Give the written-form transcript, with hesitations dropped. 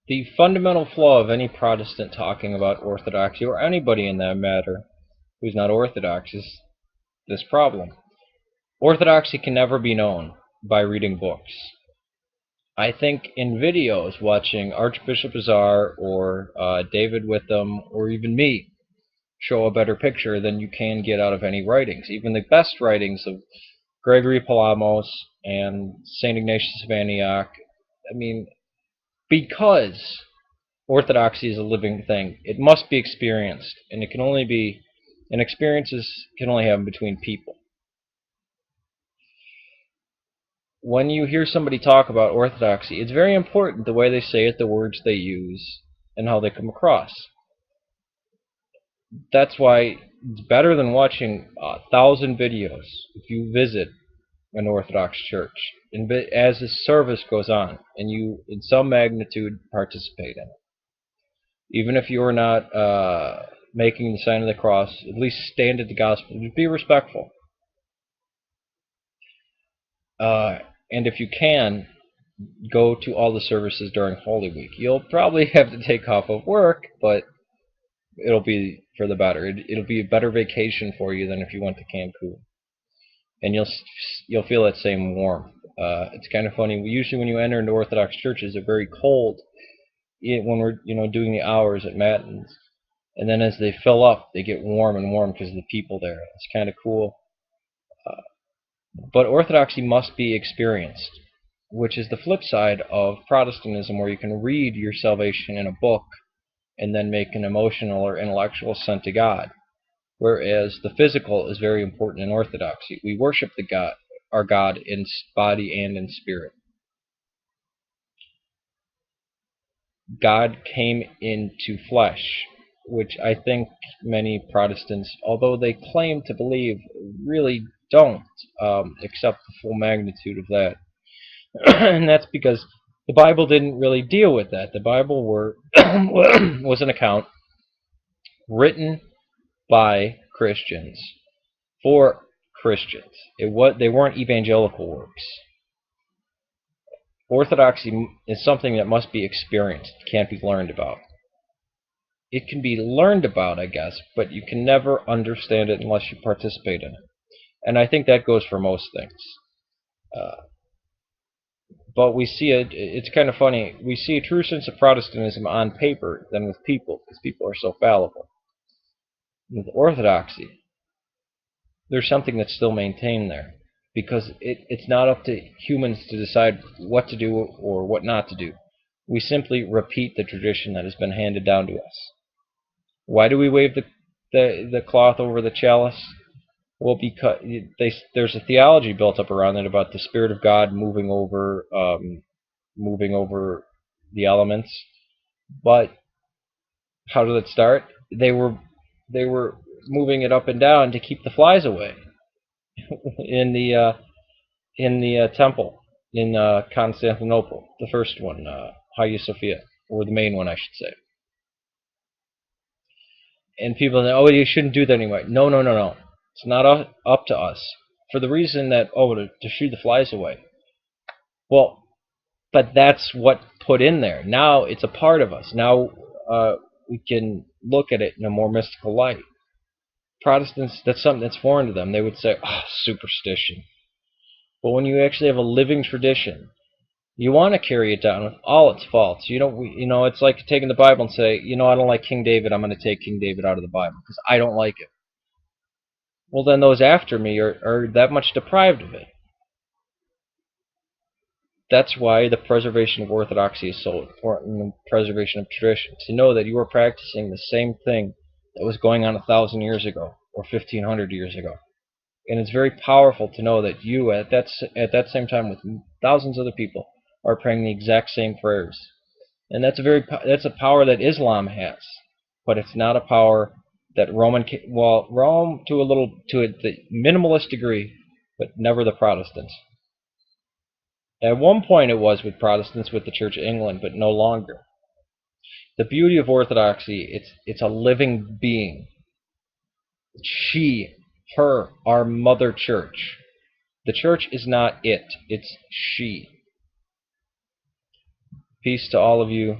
The fundamental flaw of any Protestant talking about Orthodoxy, or anybody in that matter who's not Orthodox, is this problem. Orthodoxy can never be known by reading books. I think in videos, watching Archbishop Azar or David Witham or even me show a better picture than you can get out of any writings. Even the best writings of Gregory Palamos and St. Ignatius of Antioch. I mean, because Orthodoxy is a living thing, it must be experienced, and it can only be, and experiences can only happen between people. When you hear somebody talk about Orthodoxy, it's very important the way they say it, the words they use, and how they come across. That's why it's better than watching 1,000 videos if you visit an Orthodox church, and as the service goes on, and you, in some magnitude, participate in it. Even if you're not making the sign of the cross, at least stand at the gospel. Be respectful. And if you can, go to all the services during Holy Week. You'll probably have to take off of work, but it'll be for the better. It'll be a better vacation for you than if you went to Cancun. And you'll feel that same warmth. It's kind of funny. Usually when you enter into Orthodox churches, they're very cold when we're doing the hours at Matins. And then as they fill up, they get warm and warm because of the people there. It's kind of cool. But Orthodoxy must be experienced, which is the flip side of Protestantism, where you can read your salvation in a book and then make an emotional or intellectual assent to God. Whereas the physical is very important in Orthodoxy. We worship our God in body and in spirit. God came into flesh, which I think many Protestants, although they claim to believe, really don't accept the full magnitude of that. And that's because the Bible didn't really deal with that. The Bible was an account written by Christians for Christians. They weren't evangelical works. Orthodoxy is something that must be experienced. It can't be learned about. It can be learned about, I guess, but you can never understand it unless you participate in it. And I think that goes for most things. But we see it's kind of funny, we see a true sense of Protestantism on paper than with people, because people are so fallible. With Orthodoxy, there's something that's still maintained there, because it's not up to humans to decide what to do or what not to do. We simply repeat the tradition that has been handed down to us. Why do we wave the cloth over the chalice? Well, because there's a theology built up around it about the Spirit of God moving over the elements. But how did it start? They were moving it up and down to keep the flies away in the temple in Constantinople, the first one, Hagia Sophia, or the main one, I should say. And people say, oh, you shouldn't do that anyway. No, no, no, no. It's not up to us. For the reason that, to shoo the flies away. Well, but that's what put in there. Now it's a part of us. Now we can look at it in a more mystical light. Protestants, that's something that's foreign to them. They would say, oh, superstition. But when you actually have a living tradition, you want to carry it down with all its faults. It's like taking the Bible and say, I don't like King David, I'm going to take King David out of the Bible because I don't like it. Well, then those after me are that much deprived of it. That's why the preservation of orthodoxy is so important, and the preservation of tradition. To know that you are practicing the same thing that was going on 1,000 years ago or 1,500 years ago. And it's very powerful to know that you, at that same time with thousands of other people, are praying the exact same prayers. And that's a power that Islam has, but it's not a power that Rome to the minimalist degree, but never the Protestants. At one point it was with Protestants with the Church of England, but no longer. The beauty of Orthodoxy, it's a living being. She, her, our mother church. The church is not it, it's she. Peace to all of you.